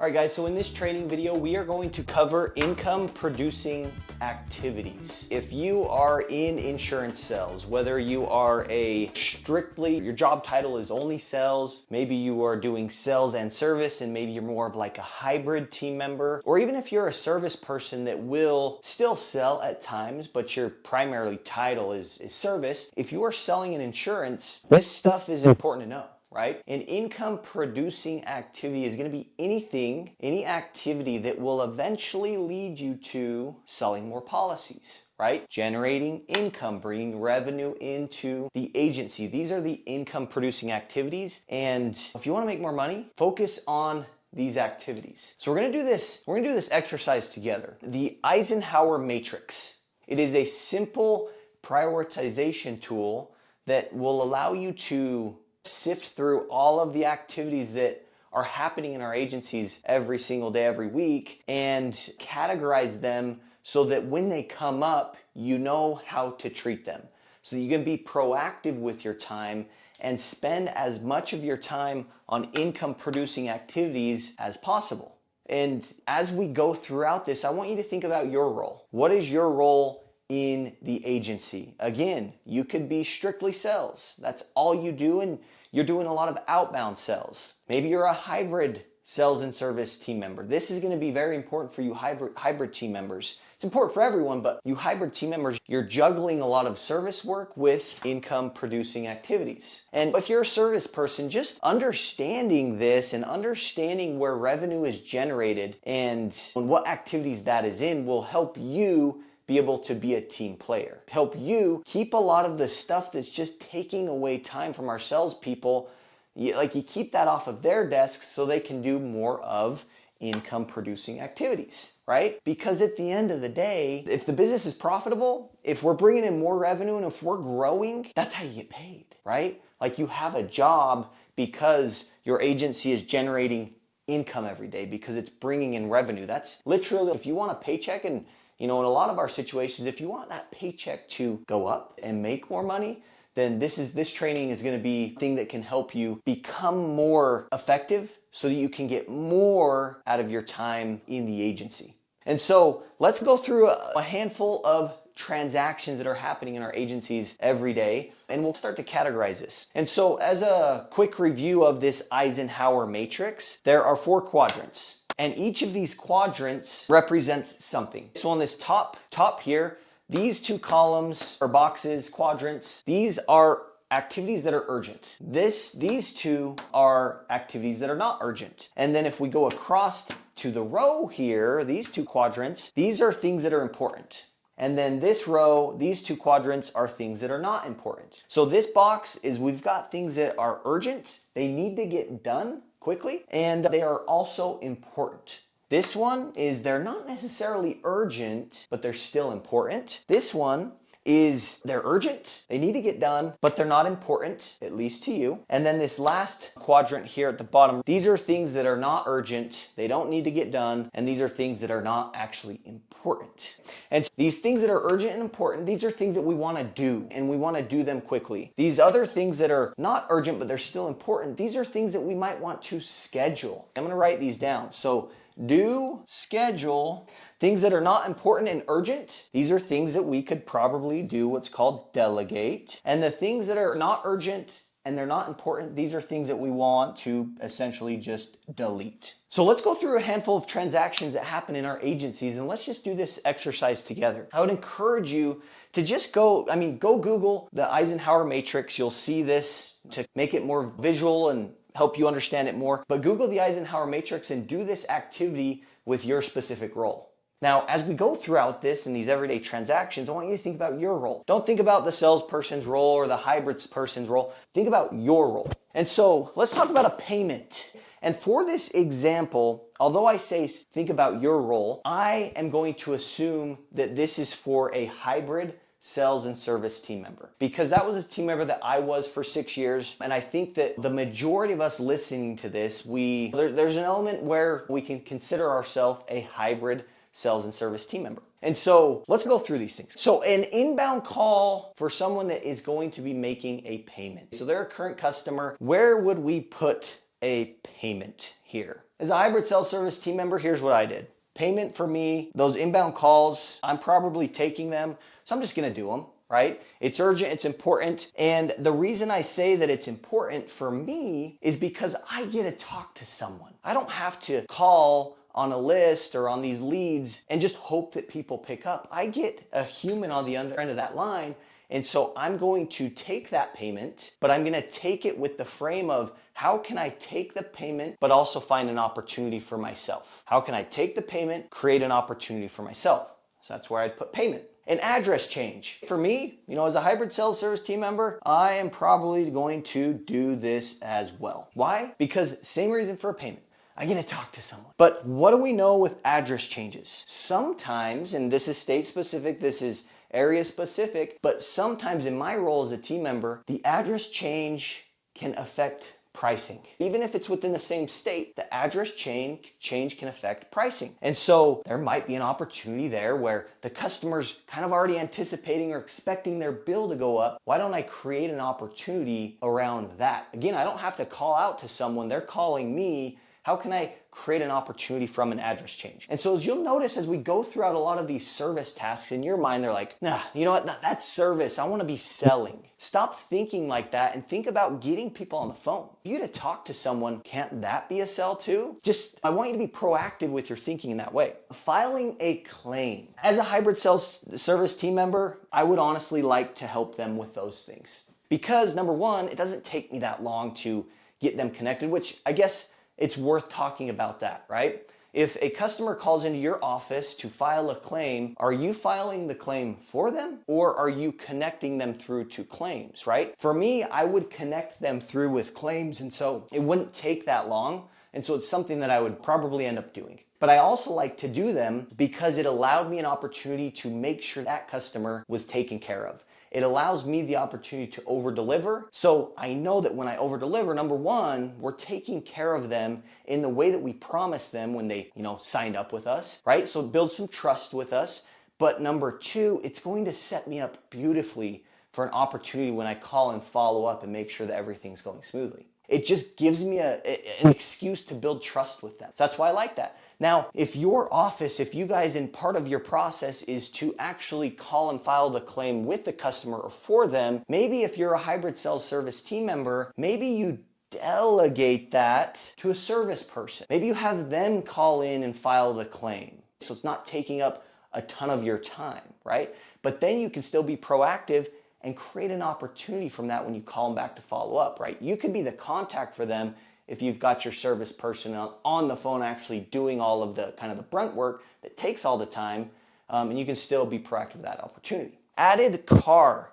All right guys, so in this training video, we are going to cover income producing activities. If you are in insurance sales, whether you are your job title is only sales, maybe you are doing sales and service, and maybe you're more of like a hybrid team member, or even if you're a service person that will still sell at times, but your primarily title is service. If you are selling an insurance, this stuff is important to know. Right? An income producing activity is going to be any activity that will eventually lead you to selling more policies, right? Generating income, bringing revenue into the agency. These are the income producing activities. And if you want to make more money, focus on these activities. So we're going to do this exercise together. The Eisenhower matrix. It is a simple prioritization tool that will allow you to sift through all of the activities that are happening in our agencies every single day, every week, and categorize them so that when they come up, you know how to treat them. So that you can be proactive with your time and spend as much of your time on income producing activities as possible. And as we go throughout this, I want you to think about your role. What is your role in the agency? Again, you could be strictly sales. That's all you do, and you're doing a lot of outbound sales. Maybe you're a hybrid sales and service team member. This is going to be very important for you hybrid team members. It's important for everyone, but you hybrid team members, you're juggling a lot of service work with income producing activities. And if you're a service person, just understanding this and understanding where revenue is generated and what activities that is in will help you be able to be a team player. Help you keep a lot of the stuff that's just taking away time from our salespeople. You keep that off of their desks so they can do more of income producing activities, right? Because at the end of the day, if the business is profitable, if we're bringing in more revenue and if we're growing, that's how you get paid, right? Like you have a job because your agency is generating income every day because it's bringing in revenue. That's literally, if you want a paycheck, and in a lot of our situations, if you want that paycheck to go up and make more money, then this training is going to be a thing that can help you become more effective so that you can get more out of your time in the agency. And so let's go through a handful of transactions that are happening in our agencies every day, and we'll start to categorize this. And so as a quick review of this Eisenhower matrix, there are 4 quadrants. And each of these quadrants represents something. So on this top here, these 2 columns or boxes, quadrants, these are activities that are urgent. These 2 are activities that are not urgent. And then if we go across to the row here, these 2 quadrants, these are things that are important. And then this row, these 2 quadrants are things that are not important. So this box is we've got things that are urgent, they need to get done quickly, and they are also important. This one is they're not necessarily urgent, but they're still important. This one is they're urgent, they need to get done, but they're not important, at least to you. And then this last quadrant here at the bottom, these are things that are not urgent, they don't need to get done, and these are things that are not actually important. And these things that are urgent and important, these are things that we want to do, and we want to do them quickly. These other things that are not urgent, but they're still important, these are things that we might want to schedule. I'm going to write these down. So do, schedule. Things that are not important and urgent, these are things that we could probably do what's called delegate. And the things that are not urgent and they're not important, these are things that we want to essentially just delete. So let's go through a handful of transactions that happen in our agencies, and let's just do this exercise together. I would encourage you to just go Google the Eisenhower matrix. You'll see this to make it more visual and help you understand it more. But Google the Eisenhower matrix and do this activity with your specific role. Now, as we go throughout this and these everyday transactions, I want you to think about your role. Don't think about the salesperson's role or the hybrid person's role. Think about your role. And so let's talk about a payment. And for this example, although I say think about your role, I am going to assume that this is for a hybrid sales and service team member, because that was a team member that I was for 6 years. And I think that the majority of us listening to this, there's an element where we can consider ourselves a hybrid sales and service team member. And so let's go through these things. So an inbound call for someone that is going to be making a payment. So they're a current customer. Where would we put a payment here? As a hybrid sales service team member, here's what I did. Payment for me, those inbound calls, I'm probably taking them, so I'm just gonna do them, right? It's urgent, it's important, and the reason I say that it's important for me is because I get to talk to someone. I don't have to call on a list or on these leads and just hope that people pick up. I get a human on the other end of that line, and so I'm going to take that payment, but I'm gonna take it with the frame of how can I take the payment but also find an opportunity for myself? How can I take the payment, create an opportunity for myself? So that's where I'd put payment. An address change. For me, as a hybrid sales service team member, I am probably going to do this as well. Why? Because same reason for a payment. I get to talk to someone. But what do we know with address changes? Sometimes, and this is state specific, this is area specific, but sometimes in my role as a team member, the address change can affect pricing. Even if it's within the same state, the address change can affect pricing. And so there might be an opportunity there where the customer's kind of already anticipating or expecting their bill to go up. Why don't I create an opportunity around that? Again, I don't have to call out to someone, they're calling me. How can I create an opportunity from an address change? And so as you'll notice as we go throughout a lot of these service tasks, in your mind they're like, nah, you know what, that's service, I wanna be selling. Stop thinking like that and think about getting people on the phone. If you to talk to someone, can't that be a sell too? I want you to be proactive with your thinking in that way. Filing a claim. As a hybrid sales service team member, I would honestly like to help them with those things. Because number one, it doesn't take me that long to get them connected, which I guess it's worth talking about that, right? If a customer calls into your office to file a claim, are you filing the claim for them or are you connecting them through to claims, right? For me, I would connect them through with claims, and so it wouldn't take that long. And so it's something that I would probably end up doing. But I also like to do them because it allowed me an opportunity to make sure that customer was taken care of. It allows me the opportunity to over deliver. So I know that when I over deliver, number one, we're taking care of them in the way that we promised them when they, signed up with us, right? So it builds some trust with us. But number two, it's going to set me up beautifully for an opportunity when I call and follow up and make sure that everything's going smoothly. It just gives me an excuse to build trust with them. So that's why I like that. Now, if your office, if you guys in part of your process is to actually call and file the claim with the customer or for them, maybe if you're a hybrid sales service team member, maybe you delegate that to a service person. Maybe you have them call in and file the claim. So it's not taking up a ton of your time, right? But then you can still be proactive and create an opportunity from that when you call them back to follow up, right? You could be the contact for them if you've got your service person on the phone actually doing all of the kind of the brunt work that takes all the time, and you can still be proactive with that opportunity. Added car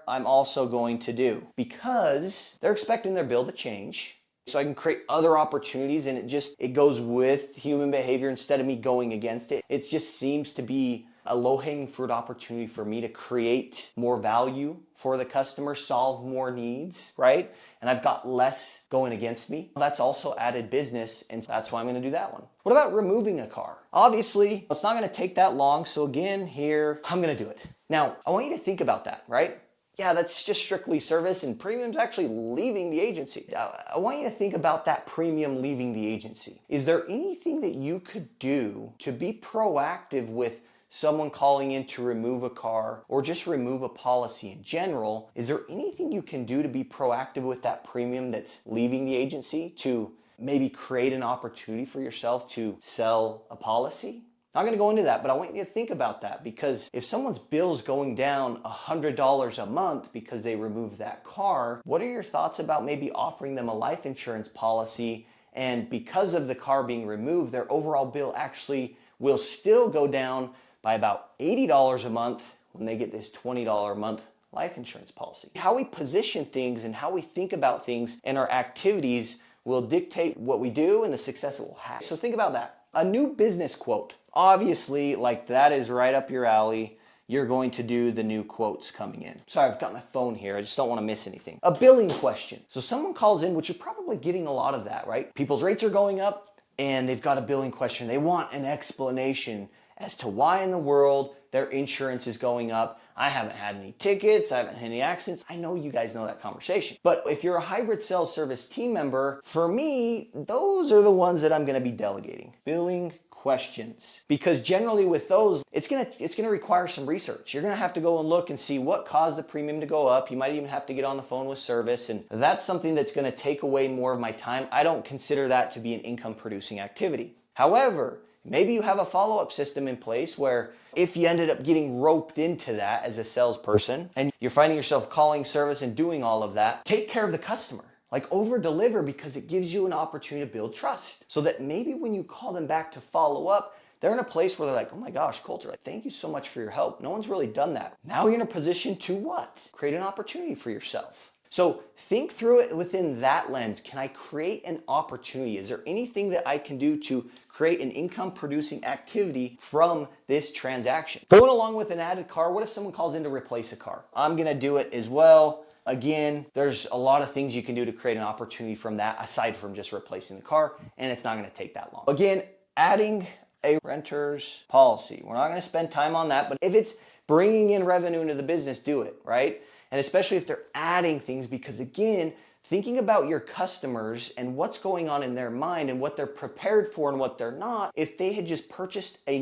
I'm also going to do because they're expecting their bill to change. So I can create other opportunities, and it goes with human behavior instead of me going against it. It just seems to be a low-hanging fruit opportunity for me to create more value for the customer, solve more needs, right? And I've got less going against me. That's also added business, and that's why I'm gonna do that one. What about removing a car? Obviously, it's not gonna take that long, so again, here, I'm gonna do it. Now, I want you to think about that, right? Yeah, that's just strictly service, and premium's actually leaving the agency. I want you to think about that premium leaving the agency. Is there anything that you could do to be proactive with someone calling in to remove a car or just remove a policy in general? Is there anything you can do to be proactive with that premium that's leaving the agency to maybe create an opportunity for yourself to sell a policy? Not going to go into that, but I want you to think about that, because if someone's bill's going down $100 a month because they removed that car, what are your thoughts about maybe offering them a life insurance policy, and because of the car being removed, their overall bill actually will still go down by about $80 a month when they get this $20 a month life insurance policy? How we position things and how we think about things and our activities will dictate what we do and the success it will have. So think about that. A new business quote. Obviously, like that is right up your alley. You're going to do the new quotes coming in. Sorry, I've got my phone here. I just don't want to miss anything. A billing question. So someone calls in, which you're probably getting a lot of that, right? People's rates are going up and they've got a billing question. They want an explanation as to why in the world their insurance is going up. I haven't had any tickets, I haven't had any accidents. I know you guys know that conversation. But if you're a hybrid sales service team member, for me, those are the ones that I'm gonna be delegating. Billing questions. Because generally with those, it's gonna require some research. You're gonna have to go and look and see what caused the premium to go up. You might even have to get on the phone with service, and that's something that's gonna take away more of my time. I don't consider that to be an income producing activity. However, maybe you have a follow-up system in place where if you ended up getting roped into that as a salesperson and you're finding yourself calling service and doing all of that, take care of the customer. Like over deliver, because it gives you an opportunity to build trust so that maybe when you call them back to follow up, they're in a place where they're like, oh my gosh, Colter, thank you so much for your help. No one's really done that. Now you're in a position to what? Create an opportunity for yourself. So think through it within that lens. Can I create an opportunity? Is there anything that I can do to create an income producing activity from this transaction? Going along with an added car, what if someone calls in to replace a car? I'm gonna do it as well. Again, there's a lot of things you can do to create an opportunity from that aside from just replacing the car, and it's not gonna take that long. Again, adding a renter's policy. We're not gonna spend time on that, but if it's bringing in revenue into the business, do it, right? And especially if they're adding things, because again, thinking about your customers and what's going on in their mind and what they're prepared for and what they're not. If they had just purchased they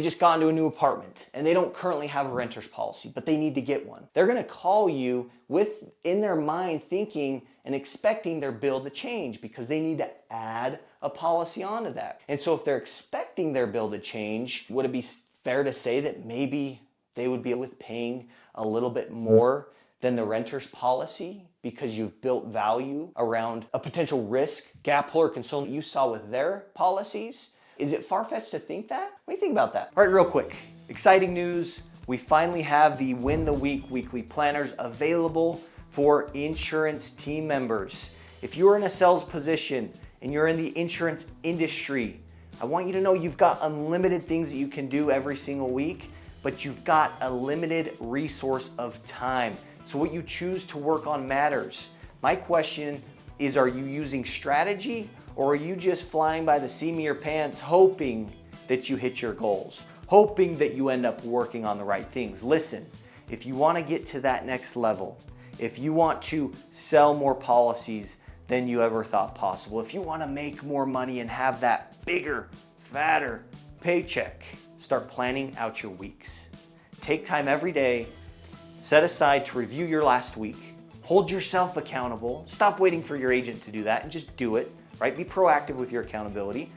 just got into a new apartment and they don't currently have a renter's policy, but they need to get one. They're gonna call you in their mind thinking and expecting their bill to change because they need to add a policy onto that. And so if they're expecting their bill to change, would it be fair to say that maybe they would be with paying a little bit more than the renter's policy because you've built value around a potential risk, gap or concern that you saw with their policies? Is it far-fetched to think that? What do you think about that? All right, real quick, exciting news. We finally have the Win the Week weekly planners available for insurance team members. If you're in a sales position and you're in the insurance industry, I want you to know you've got unlimited things that you can do every single week, but you've got a limited resource of time. So what you choose to work on matters. My question is, are you using strategy or are you just flying by the seam of your pants hoping that you hit your goals, hoping that you end up working on the right things? Listen, if you want to get to that next level, if you want to sell more policies than you ever thought possible, if you want to make more money and have that bigger, fatter paycheck, start planning out your weeks. Take time every day, set aside to review your last week. Hold yourself accountable. Stop waiting for your agent to do that and just do it, right? Be proactive with your accountability,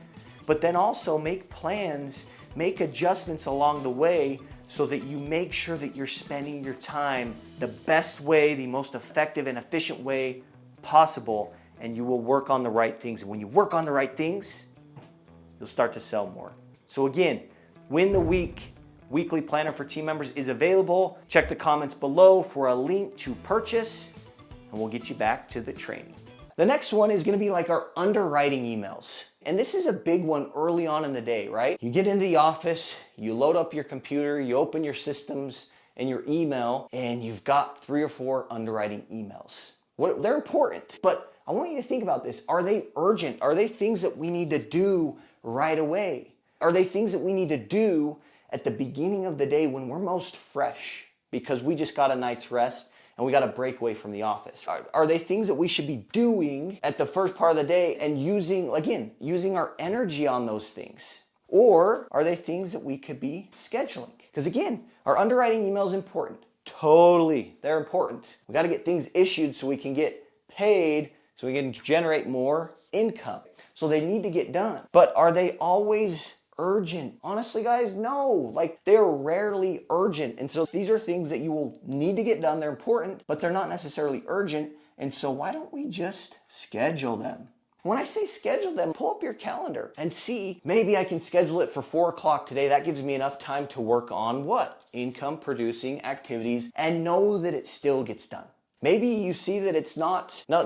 but then also make plans, make adjustments along the way so that you make sure that you're spending your time the best way, the most effective and efficient way possible, and you will work on the right things. And when you work on the right things, you'll start to sell more. So again, Win the Week weekly planner for team members is available. Check the comments below for a link to purchase, and we'll get you back to the training. The next one is gonna be like our underwriting emails. And this is a big one early on in the day, right? You get into the office, you load up your computer, you open your systems and your email, and you've got 3 or 4 underwriting emails. They're important, but I want you to think about this. Are they urgent? Are they things that we need to do right away? Are they things that we need to do at the beginning of the day when we're most fresh because we just got a night's rest and we got a break away from the office? Are they things that we should be doing at the first part of the day and using our energy on those things? Or are they things that we could be scheduling? Because again, our underwriting email is important. Totally, they're important. We got to get things issued so we can get paid, so we can generate more income. So they need to get done. But are they always urgent? Honestly, guys, no. Like, they're rarely urgent. And so these are things that you will need to get done. They're important, but they're not necessarily urgent. And so why don't we just schedule them? When I say schedule them, pull up your calendar and see, maybe I can schedule it for 4 o'clock today. That gives me enough time to work on what? Income producing activities, and know that it still gets done. Maybe you see that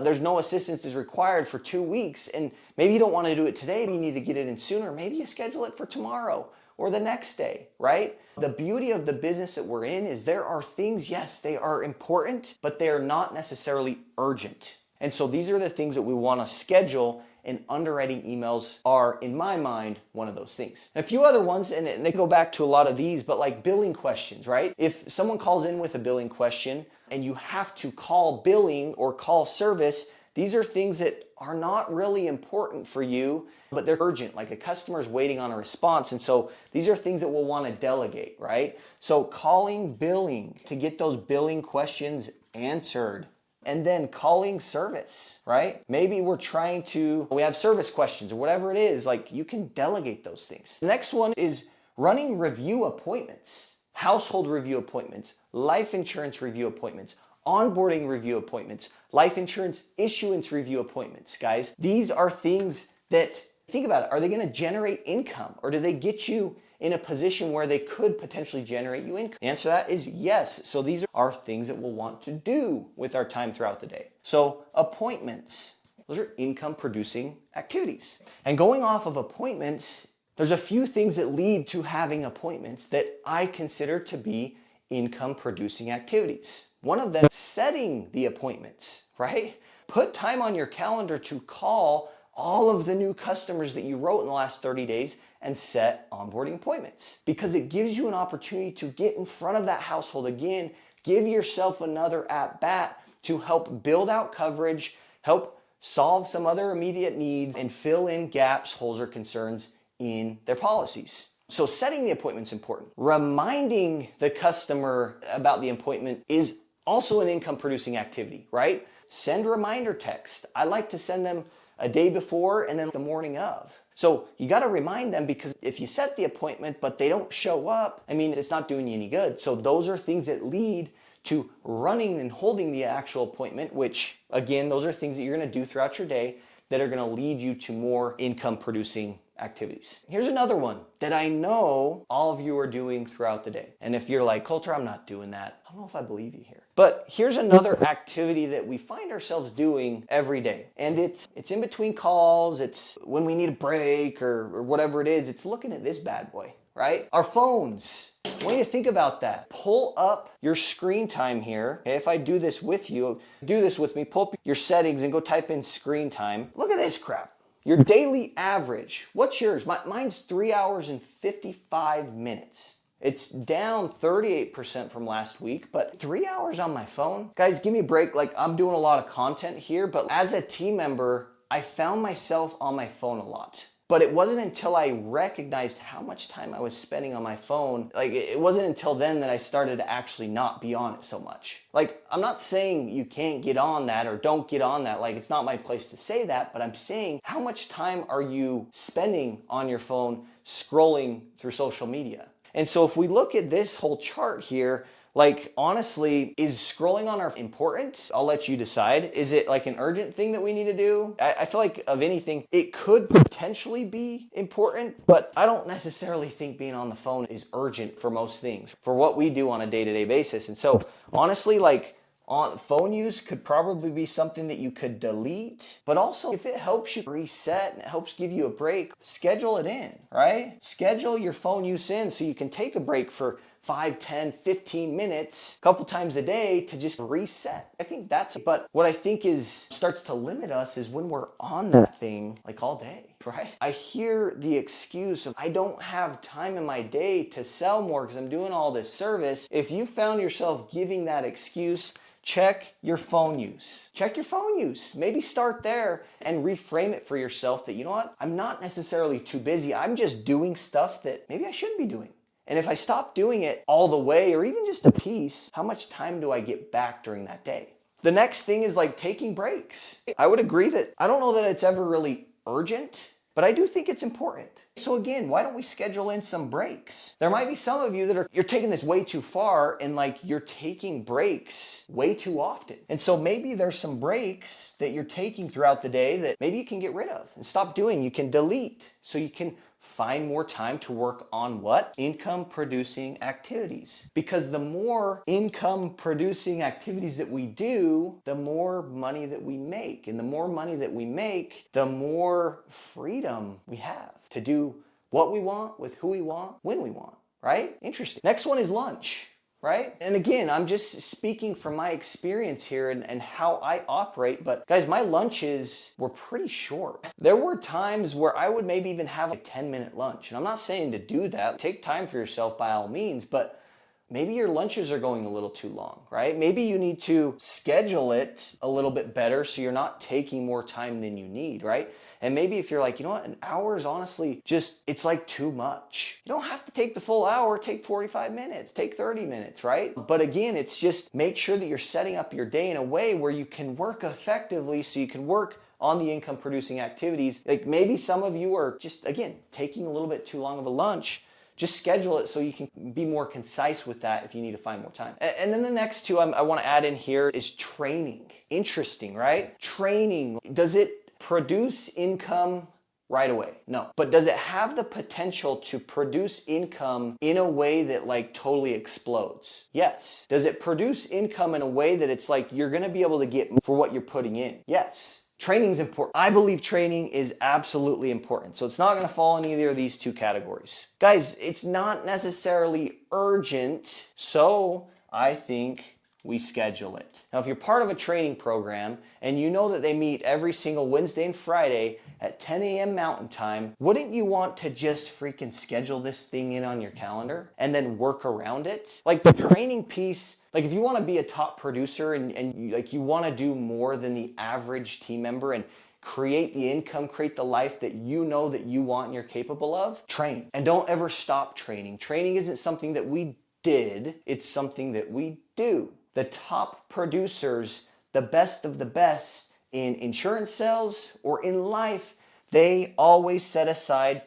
there's no assistance is required for 2 weeks, and maybe you don't want to do it today, you need to get it in sooner. Maybe you schedule it for tomorrow or the next day, right? The beauty of the business that we're in is there are things, yes, they are important, but they are not necessarily urgent. And so these are the things that we want to schedule and underwriting emails are, in my mind, one of those things. And a few other ones, and they go back to a lot of these, but like billing questions, right? If someone calls in with a billing question and you have to call billing or call service, these are things that are not really important for you, but they're urgent, like a customer is waiting on a response. And so these are things that we'll want to delegate, right? So calling billing to get those billing questions answered. And then calling service, right? Maybe we have service questions or whatever it is, like you can delegate those things. The next one is running review appointments, household review appointments, life insurance review appointments, onboarding review appointments, life insurance issuance review appointments, guys. These are things that, think about it, are they gonna generate income or do they get you in a position where they could potentially generate you income? The answer to that is yes. So these are things that we'll want to do with our time throughout the day. So appointments, those are income producing activities. And going off of appointments, there's a few things that lead to having appointments that I consider to be income producing activities. One of them, setting the appointments, right? Put time on your calendar to call all of the new customers that you wrote in the last 30 days and set onboarding appointments, because it gives you an opportunity to get in front of that household again, give yourself another at bat to help build out coverage, help solve some other immediate needs, and fill in gaps, holes, or concerns in their policies. So setting the appointment is important. Reminding the customer about the appointment is also an income producing activity, right? Send reminder text. I like to send them a day before and then the morning of. So you got to remind them, because if you set the appointment but they don't show up, I mean, it's not doing you any good. So those are things that lead to running and holding the actual appointment, which again, those are things that you're going to do throughout your day that are going to lead you to more income producing activities. Here's another one that I know all of you are doing throughout the day. And if you're like, Colter, I'm not doing that, I don't know if I believe you here. But here's another activity that we find ourselves doing every day. And it's in between calls, it's when we need a break or whatever it is, it's looking at this bad boy, right? Our phones. When you think about that, pull up your screen time here. Okay, if I do this with you, do this with me, pull up your settings and go type in screen time. Look at this crap. Your daily average, what's yours? Mine's 3 hours and 55 minutes. It's down 38% from last week, but 3 hours on my phone? Guys, give me a break. Like, I'm doing a lot of content here, but as a team member, I found myself on my phone a lot. But it wasn't until I recognized how much time I was spending on my phone, like it wasn't until then that I started to actually not be on it so much. Like, I'm not saying you can't get on that or don't get on that, like it's not my place to say that, but I'm saying how much time are you spending on your phone scrolling through social media? And so if we look at this whole chart here, like honestly, is scrolling on our important? I'll let you decide. Is it like an urgent thing that we need to do? I feel like of anything, it could potentially be important, but I don't necessarily think being on the phone is urgent for most things, for what we do on a day-to-day basis. And so honestly, like on phone use could probably be something that you could delete, but also if it helps you reset and it helps give you a break, schedule it in, right? Schedule your phone use in so you can take a break for 5, 10, 15 minutes, a couple times a day to just reset. I think that's it. But what I think starts to limit us is when we're on that thing like all day, right? I hear the excuse of, I don't have time in my day to sell more because I'm doing all this service. If you found yourself giving that excuse, check your phone use. Check your phone use. Maybe start there and reframe it for yourself that, you know what? I'm not necessarily too busy. I'm just doing stuff that maybe I shouldn't be doing. And if I stop doing it all the way or even just a piece, how much time do I get back during that day? The next thing is like taking breaks. I would agree that I don't know that it's ever really urgent, but I do think it's important. So again, why don't we schedule in some breaks? There might be some of you that you're taking this way too far and like you're taking breaks way too often. And so maybe there's some breaks that you're taking throughout the day that maybe you can get rid of and stop doing. You can delete so you can find more time to work on what? Income producing activities. Because the more income producing activities that we do, the more money that we make. And the more money that we make, the more freedom we have to do what we want, with who we want, when we want, right? Interesting. Next one is lunch, right? And again, I'm just speaking from my experience here and how I operate, but guys, my lunches were pretty short. There were times where I would maybe even have a 10-minute lunch. And I'm not saying to do that. Take time for yourself by all means, but maybe your lunches are going a little too long, right? Maybe you need to schedule it a little bit better so you're not taking more time than you need, right? And maybe if you're like, you know what, an hour is honestly just, it's like too much. You don't have to take the full hour, take 45 minutes, take 30 minutes, right? But again, it's just make sure that you're setting up your day in a way where you can work effectively so you can work on the income producing activities. Like maybe some of you are just, again, taking a little bit too long of a lunch. Just schedule it so you can be more concise with that if you need to find more time. And then the next two I want to add in here is training. Interesting, right? Training, does it produce income right away? No. But does it have the potential to produce income in a way that like totally explodes? Yes. Does it produce income in a way that it's like you're going to be able to get for what you're putting in? Yes. Training is important. I believe training is absolutely important. So it's not going to fall in either of these two categories. Guys, it's not necessarily urgent, so I think we schedule it. Now, if you're part of a training program and you know that they meet every single Wednesday and Friday at 10 a.m. Mountain Time, wouldn't you want to just freaking schedule this thing in on your calendar and then work around it? Like the training piece, like if you want to be a top producer and you want to do more than the average team member and create the income, create the life that you know that you want and you're capable of, train. And don't ever stop training. Training isn't something that we did, it's something that we do. The top producers, the best of the best in insurance sales or in life, they always set aside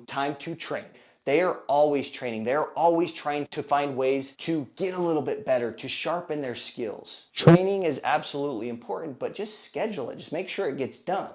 time to train. They are always training. They're always trying to find ways to get a little bit better, to sharpen their skills. Training is absolutely important, but just schedule it. Just make sure it gets done.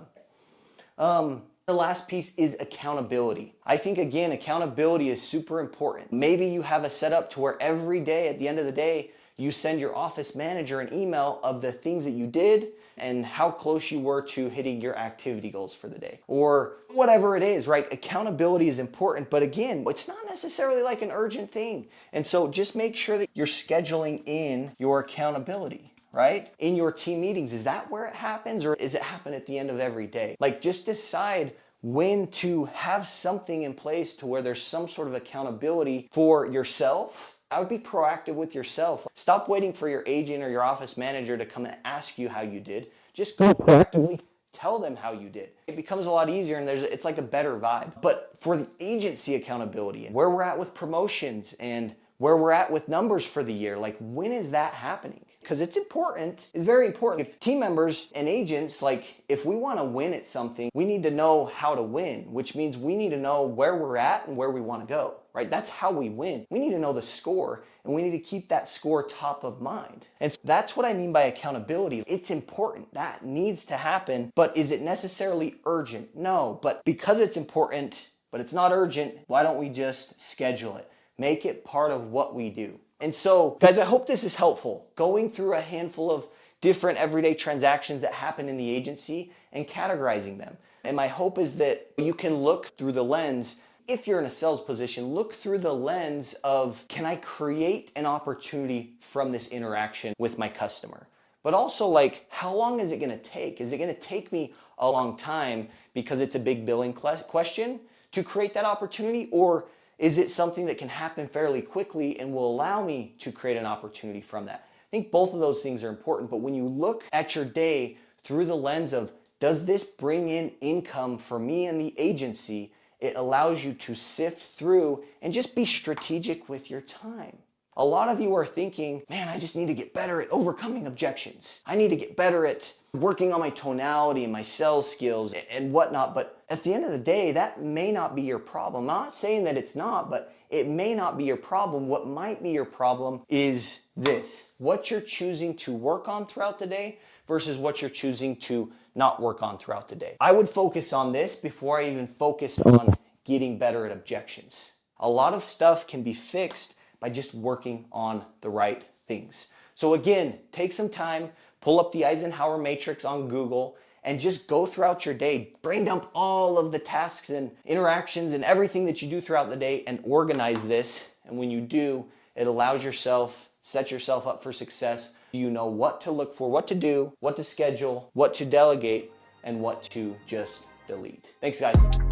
The last piece is accountability. I think, again, accountability is super important. Maybe you have a setup to where every day at the end of the day, you send your office manager an email of the things that you did and how close you were to hitting your activity goals for the day or whatever it is, right? Accountability is important, but again, it's not necessarily like an urgent thing. And so just make sure that you're scheduling in your accountability, right? In your team meetings, is that where it happens or is it happen at the end of every day? Like just decide when to have something in place to where there's some sort of accountability for yourself. I would be proactive with yourself. Stop waiting for your agent or your office manager to come and ask you how you did. Just go proactively tell them how you did. It becomes a lot easier and it's like a better vibe. But for the agency accountability and where we're at with promotions and where we're at with numbers for the year, like when is that happening? Because it's important, it's very important. If team members and agents, like if we want to win at something, we need to know how to win, which means we need to know where we're at and where we want to go, right? That's how we win. We need to know the score and we need to keep that score top of mind. And so that's what I mean by accountability. It's important, that needs to happen, but is it necessarily urgent? No, but because it's important, but it's not urgent, why don't we just schedule it? Make it part of what we do. And so, guys, I hope this is helpful. Going through a handful of different everyday transactions that happen in the agency and categorizing them. And my hope is that you can look through the lens, if you're in a sales position, look through the lens of, can I create an opportunity from this interaction with my customer? But also, like, how long is it going to take? Is it going to take me a long time because it's a big billing question to create that opportunity? Or is it something that can happen fairly quickly and will allow me to create an opportunity from that? I think both of those things are important, but when you look at your day through the lens of, does this bring in income for me and the agency, it allows you to sift through and just be strategic with your time. A lot of you are thinking, man, I just need to get better at overcoming objections. I need to get better at working on my tonality and my sales skills and whatnot. But at the end of the day, that may not be your problem. I'm not saying that it's not, but it may not be your problem. What might be your problem is this: what you're choosing to work on throughout the day versus what you're choosing to not work on throughout the day. I would focus on this before I even focused on getting better at objections. A lot of stuff can be fixed by just working on the right things. So again, take some time, pull up the Eisenhower matrix on Google, and just go throughout your day, brain dump all of the tasks and interactions and everything that you do throughout the day and organize this. And when you do, it allows yourself set yourself up for success. You know what to look for, what to do, what to schedule, what to delegate, and what to just delete. Thanks, guys.